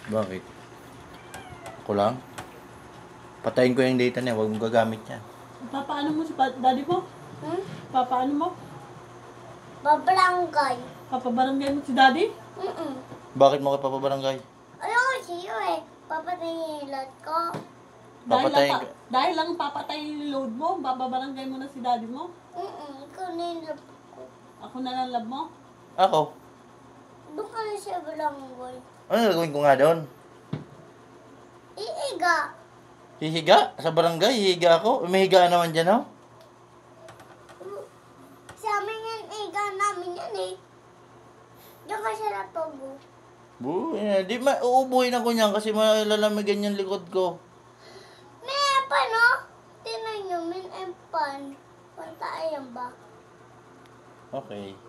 Bakit? Ako lang? Patayin ko yung data niya, huwag mong gagamit yan. Papaano mo si daddy mo? Hmm? Papaano mo? Babarangay. Papabarangay mo si daddy? Bakit mo kayo papabarangay? Ayoko siyo eh. Papatayin yung lot ko. Papatayin ka. Dahil lang papatay yung load mo, papabarangay mo na si daddy mo? Ikaw na yung love ko. Ako na lang love mo? Ako? Doon ka na sa barangay. Ano gagawin ko nga doon? Iiga. Hihiga? Sa barangay, hihiga ako? May higaan naman dyan, oh. Sa amin yan, iga namin yan eh. Diyan ka sa lapago. Di uubuhin ako niyan kasi malalamigan yung likod ko. May apa no? Tinan nyo, min empan. Pantayan ba? Okay.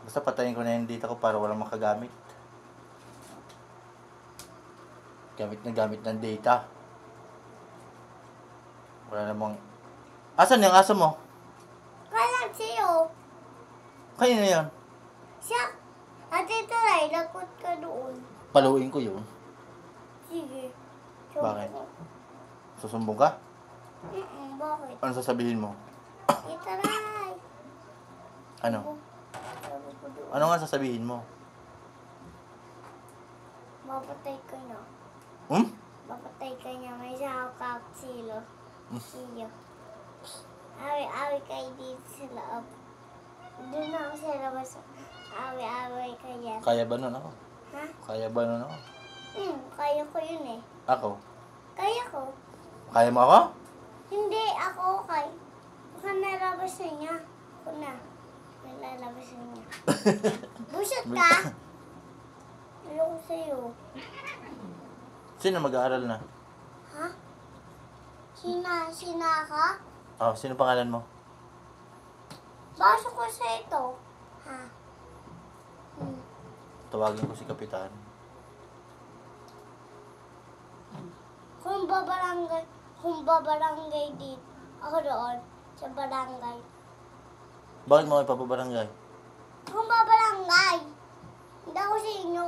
Basta patayin ko na yung data ko para walang makagamit. Gamit ng data. Wala namang... Asan yung aso mo? Kaya sa'yo. Kayo na yan. Siya. Ate Taray, lakot ka doon. Paluin ko yun. Sige. Bakit? Susumbong ka? Bakit? Ano sasabihin mo? Ate Taray. Ano? Sabi ko doon. Ano nga sasabihin mo? Mapatay ka na. Mapatay ka niya. May sahok ka silo. Siyo. Awi-awi kayo dito sa loob. Doon na ako sa labas. Awi-awi kayo. Kaya ba nun ako? Ha? Kaya ba nun ako? Kaya ko yun eh. Ako? Kaya ko. Kaya mo ako? Hindi, ako okay. Baka nalabas na niya. Ako na. Nalalabas na niya. Busot ka? Ayoko sa'yo. Sino mag-aaral na? Ha? Sina ka? Oh, sino pangalan mo? Baso ko sa ito. Ha? Tawagin ko si Kapitan. Kung babarangay dito. Ako doon. Sa barangay. Bakit mo kayo papabarangay? Kung babarangay. Hindi ako sa inyo.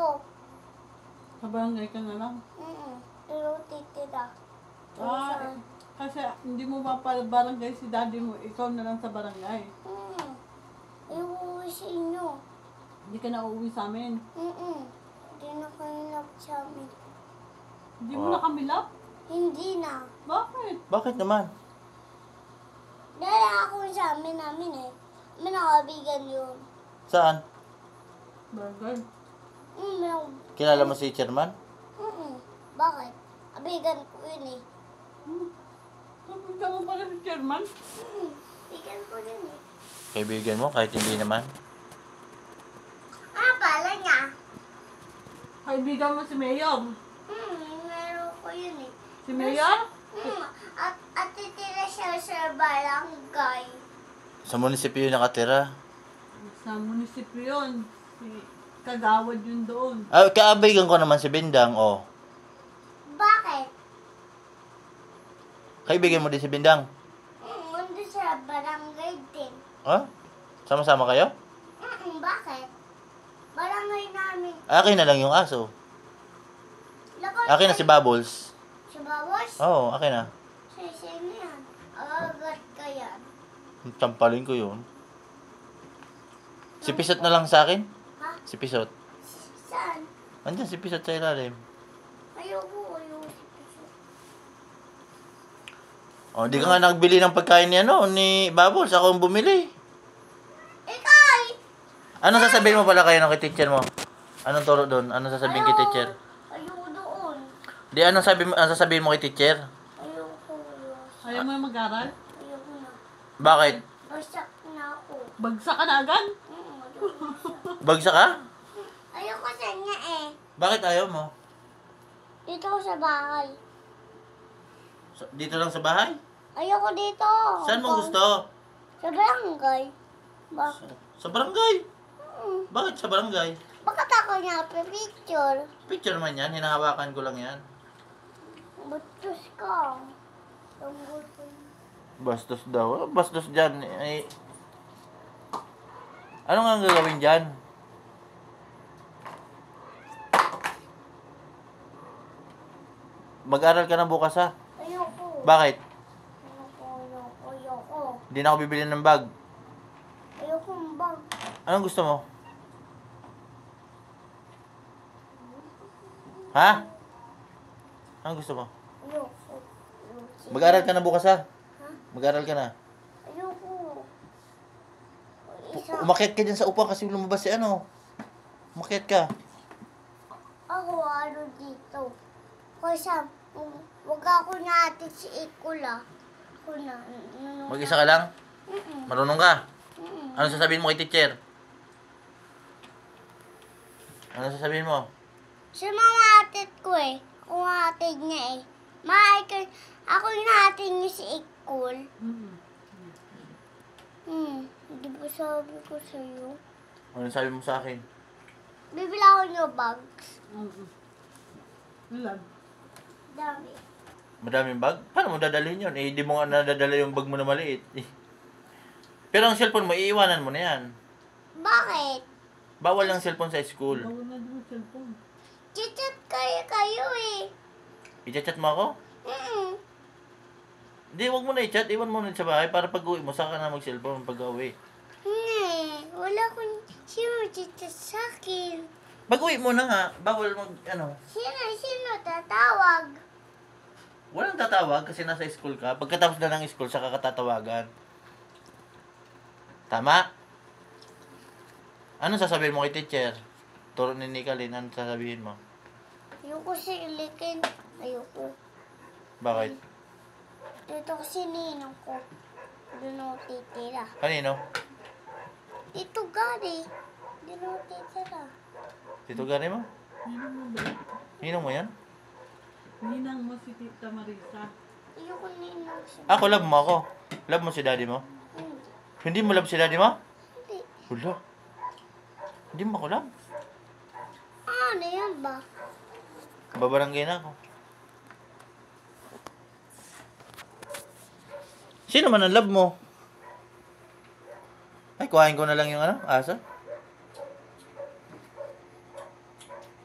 Sa barangay ka na lang. Pero titira. Kasi hindi mo mapabarangay si daddy mo, ikaw na lang sa barangay. Iuwi sa inyo. Hindi ka na uuwi sa amin. Hindi na kayo love sa amin. Hindi mo na kami love? Hindi na. Bakit? Bakit naman? Dahil ako sa amin namin eh. May nakabigan yun. Saan? Barangay. Kilala mo si Chairman? Bakit? Abigan ko yun eh. Ikaw mo pala si chairman? Abigan ko yun eh. Kaibigan mo kahit hindi naman? Pala niya. Kaibigan mo si Mayor? Meron ko yun eh. Si Mayor? At titira siya sa barangay. Sa munisipyo yung nakatira. Sa munisipyo yun. Si Kagawad yun doon. Kaabigan ko naman si Bindang, oh. Bakit? Kaibigan mo din si Bindang? Mundo sa barangay din. Ha? Sama-sama kayo? Bakit? Barangay namin. Akin na lang yung aso. Akin na si Bubbles. Si Babos? Oo, akin na. Sa'yo na yan. Agagat ka yan. Tampalin ko yun. Si Pisot na lang sa akin? Ha? Si Pisot. Saan? Andyan si Pisot sa ilalim. Ayoko. Oh, di ka nga nagbili ng pagkain ni Bubbles. Ako ang bumili. Ikay! Ano sasabihin mo pala kayo ng kay teacher mo? Anong turo doon? Ano sasabihin kay teacher? Ayoko doon. Di, anong sasabihin mo kay teacher? Ayoko. Ayaw mo yung mag-aral? Ayoko na. Bakit? Basak na ako. Bagsak ka na agad? Bagsa ka? Ayoko sa niya eh. Bakit ayaw mo? Dito ako sa bahay. Dito lang sa bahay? Ayoko dito. Saan mo gusto? Sa barangay. Bakit? Sa barangay. Bakit sa barangay? Bakit ako niya picture? Picture man yan, hinahawakan ko lang yan. Butos ka. Bastos daw. Bastos dyan. Ano nga ang gagawin dyan? Mag-aral ka na bukas ha. Ayoko. Bakit? Ayoko. Hindi na ako bibili ng bag. Ayoko ng bag. Anong gusto mo? Ha? Anong gusto mo? Ayoko. Mag-aral ka na bukas ha. Ha? Mag-aral ka na. Ayoko. Isa. Umakyat ka dyan sa upang kasi lumabas si ano. Umakyat ka. Ako ano dito. Kasi wag ako natin si Ikula. Ako na. Mag-isa ka lang? Mm-mm. Marunong ka? Mm-mm. Ano sasabihin mo kay teacher? Ano sasabihin mo? Si mama atid ko eh. Ako nga atid niya eh. Ako yung atid niya si Ikul. Di ba sabi ko sa'yo? Ano sabi mo sa akin? Bibila ako niyo bags. Ilan? Dami. Madaming bag? Paano mo dadalhin yun? Eh, di mo nga nadadala yung bag mo na maliit. Eh. Pero ang cellphone mo, iiwanan mo na yan. Bakit? Bawal ang cellphone sa school. Bawal na din yung cellphone. Chichat kayo eh. I-chat mo ako? Hindi, wag mo na i-chat. Iwan mo na sa bahay para pag-uwi mo, saka na mag-cellphone pag-uwi. Wala akong sino chichat sa akin. Pag-uwi mo na nga. Bawal mag, ano. Sino tatawag? Walang tatawag kasi nasa school ka. Pagkatapos na ng school, saka katatawagan. Tama? Ano sasabihin mo kay teacher? Turo ni Nicolene, ano sasabihin mo? Ayoko silikin. Ayoko. Bakit? Dito kasi ninong ko. Doon ako titira. Kanino? Dito gari. Doon ako titira. Tito Gary mo? Ninang mo ba? Ninong mo yan? Ninang mo si Tita Marisa. Ayoko ninong siya. Ako, love mo ako. Love mo si daddy mo? Hindi. Hindi mo love si daddy mo? Hindi. Wala. Hindi mo ako love. Ano yan ba? Babarangay na ako. Sino man ang love mo? Ay, kuhain ko na lang yung ano, aso.